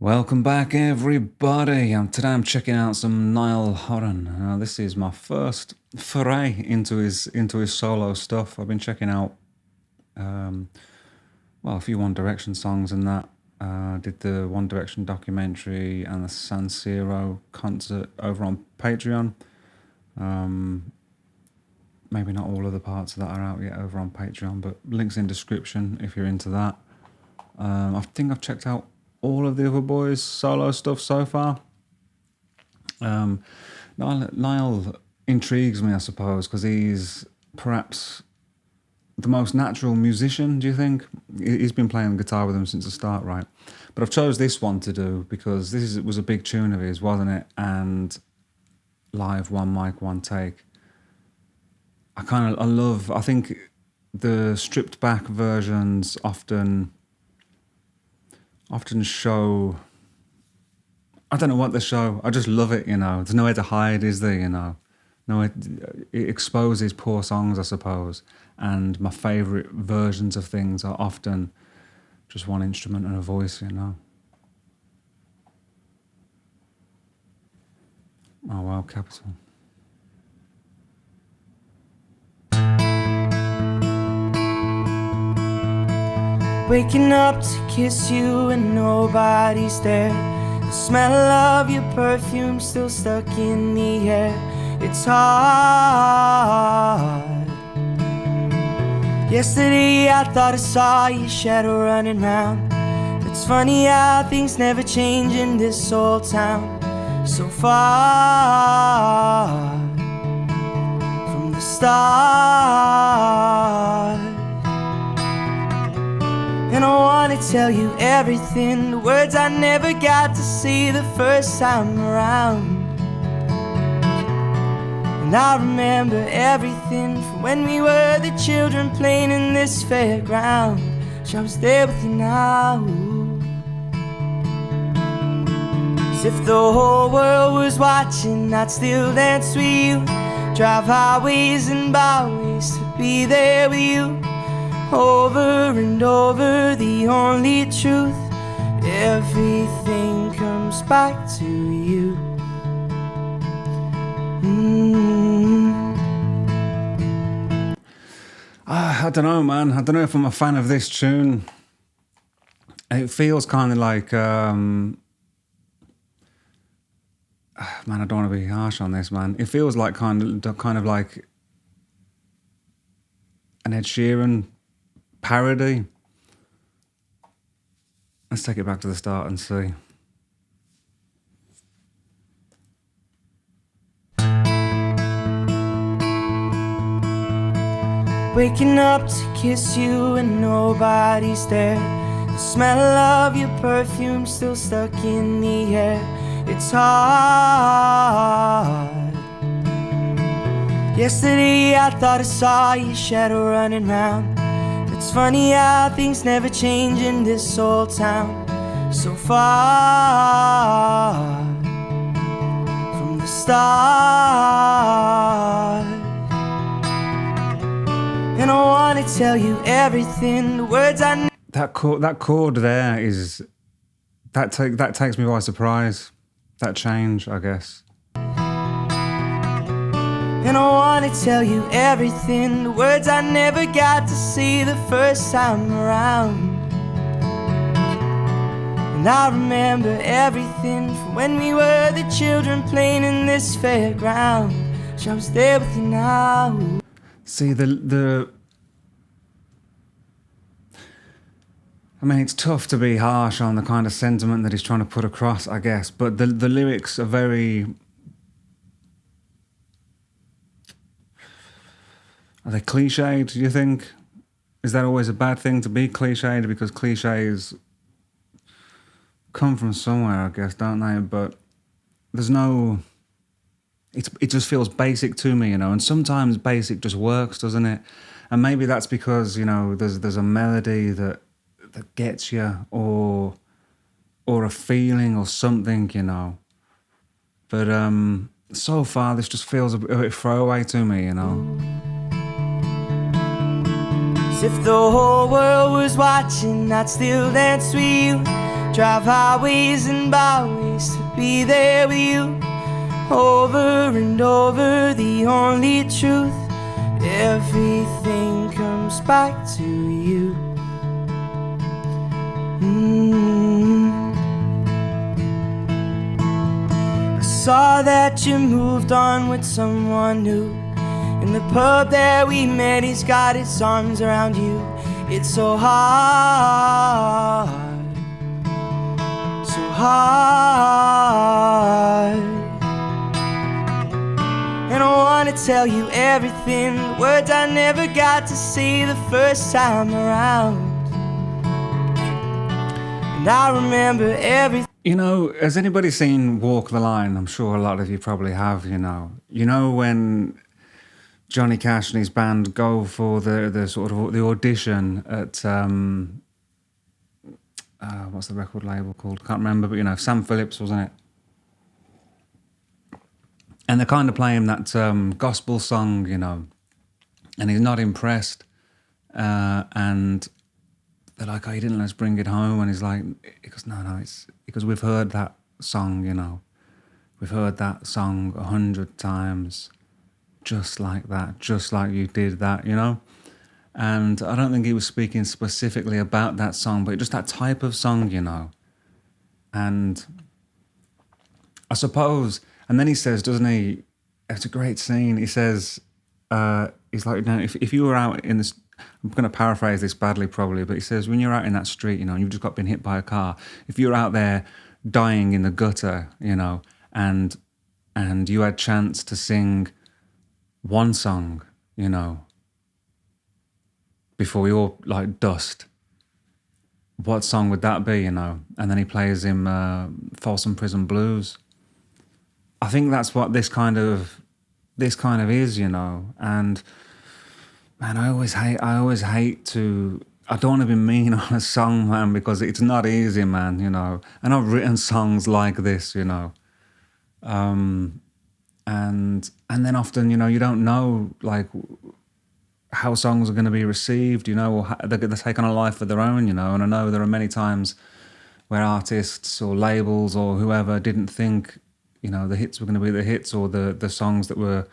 Welcome back, everybody. Today I'm checking out some Niall Horan. This is my first foray into his solo stuff. I've been checking out a few One Direction songs and that. Did the One Direction documentary and the San Siro concert over on Patreon. Maybe not all of the parts of that are out yet over on Patreon, but links in description if you're into that. I think I've checked out all of the other boys' solo stuff so far. Niall intrigues me, I suppose, because he's perhaps the most natural musician, do you think? He's been playing guitar with them since the start, right? But I've chose this one to do because this was a big tune of his, wasn't it? And live, one mic, one take. I think the stripped back versions often show, I don't know what they show, I just love it, There's nowhere to hide, is there, No, it exposes poor songs, I suppose. And my favourite versions of things are often just one instrument and a voice, Oh, wow, capital. Waking up to kiss you and nobody's there. The smell of your perfume still stuck in the air. It's hard. Yesterday I thought I saw your shadow running round. It's funny how things never change in this old town. So far from the start. And I wanna tell you everything, the words I never got to see the first time around. And I remember everything from when we were the children playing in this fairground. So I was there with you now. As if the whole world was watching, I'd still dance with you. Drive highways and byways to be there with you. Over and over, the only truth, everything comes back to you. I don't know, man. I don't know if I'm a fan of this tune. It feels kind of like, man, I don't want to be harsh on this, man. It feels like kind of like an Ed Sheeran parody. Let's take it back to the start and see. Waking up to kiss you and nobody's there. The smell of your perfume still stuck in the air. It's hard. Yesterday I thought I saw your shadow running round. It's funny how things never change in this old town. So far from the start. And I wanna tell you everything, the words I That chord there is that takes me by surprise. That change, I guess. And I wanna tell you everything, the words I never got to see the first time around. And I remember everything from when we were the children playing in this fairground. So I was there with you now. See, I mean, it's tough to be harsh on the kind of sentiment that he's trying to put across, I guess, but the lyrics are very... Are they cliched, do you think? Is that always a bad thing to be cliched? Because cliches come from somewhere, I guess, don't they? But there's no... It just feels basic to me, and sometimes basic just works, doesn't it? And maybe that's because, there's a melody that gets you, or a feeling or something, But so far, this just feels a bit throwaway to me, As if the whole world was watching, I'd still dance with you. drive highways and byways to be there with you. Over and over, the only truth, everything comes back to you. I saw that you moved on with someone new. In the pub that we met, he's got his arms around you. It's so hard, so hard. And I wanna tell you everything, the words I never got to say the first time around. And I remember everything. You know, has anybody seen Walk the Line? I'm sure a lot of you probably have, you know. You know when Johnny Cash and his band go for the sort of the audition at what's the record label called? Can't remember, but you know, Sam Phillips, wasn't it? And they're kind of playing that gospel song, you know, and he's not impressed. And they're like, "Oh, you didn't let us bring it home." And he's like, he goes, "No, it's because we've heard that song, you know. We've heard that song 100 times, just like that, just like you did that, you know." And I don't think he was speaking specifically about that song, but just that type of song, you know. And I suppose, and then he says, doesn't he, it's a great scene, he says, he's like, "Now, if you were out in this," I'm going to paraphrase this badly probably, but he says, when you're out in that street, you know, and you've just got been hit by a car, if you're out there dying in the gutter, you know, and you had chance to sing one song, you know, before you're like dust, what song would that be, you know? And then he plays him Folsom Prison Blues. I think that's what this kind of is, you know. And man, I always hate to, I don't want to be mean on a song, man, because it's not easy, man, you know. And I've written songs like this, you know. And then often, you know, you don't know, like, how songs are going to be received, you know, or how they're going to take on a life of their own, you know. And I know there are many times where artists or labels or whoever didn't think, you know, the hits were going to be the hits, or the songs that were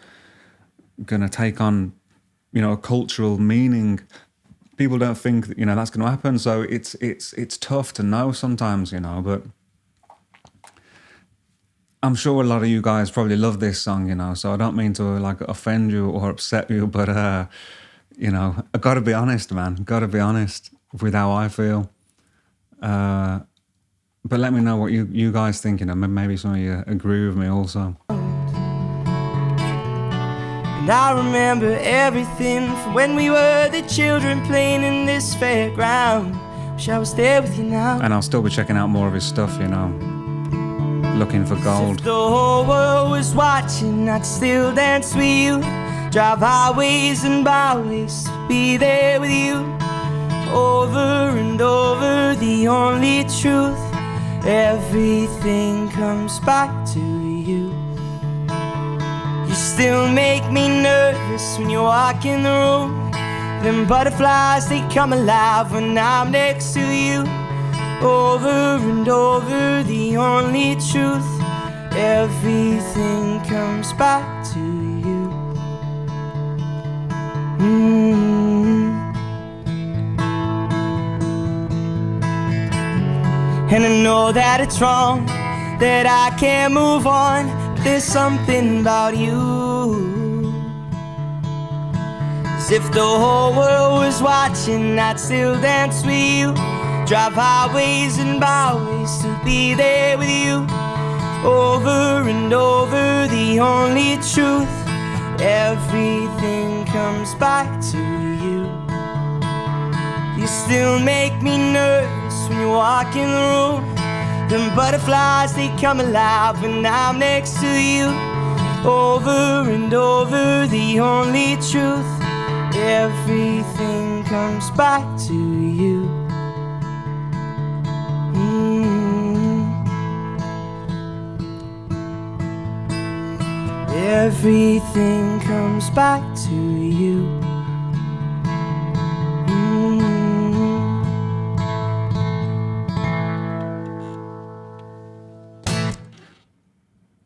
going to take on, you know, a cultural meaning. People don't think that, you know, that's going to happen. So it's tough to know sometimes, you know, but I'm sure a lot of you guys probably love this song, you know, so I don't mean to like offend you or upset you, but, you know, I got to be honest, man, got to be honest with how I feel. But let me know what you guys think, you know, maybe some of you agree with me also. And I remember everything from when we were the children playing in this fairground. Wish I was there with you now. And I'll still be checking out more of his stuff, you know, looking for gold. If the whole world was watching, I'd still dance with you, drive highways and byways to be there with you. Over and over, the only truth, everything comes back to you. You still make me nervous when you walk in the room. Them butterflies, they come alive when I'm next to you. Over and over, the only truth, everything comes back to you. And I know that it's wrong, that I can't move on, but there's something about you. As if the whole world was watching, I'd still dance with you, drive highways and byways to be there with you. Over and over, the only truth, everything comes back to you. You still make me nervous when you walk in the room. Them butterflies, they come alive when I'm next to you. Over and over, the only truth, everything comes back to you. Everything comes back to you.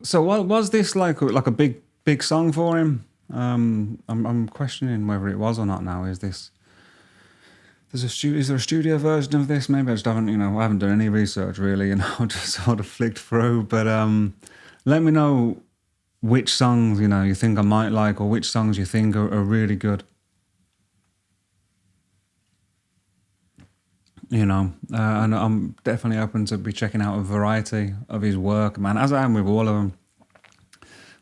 So what was this like a big song for him? I'm questioning whether it was or not now. Is there a studio version of this? Maybe I just haven't, I haven't done any research really, just sort of flicked through. But let me know which songs, you think I might like, or which songs you think are really good. And I'm definitely open to be checking out a variety of his work, man, as I am with all of them.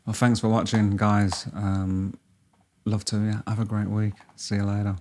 Well, thanks for watching, guys. Love to, yeah. Have a great week. See you later.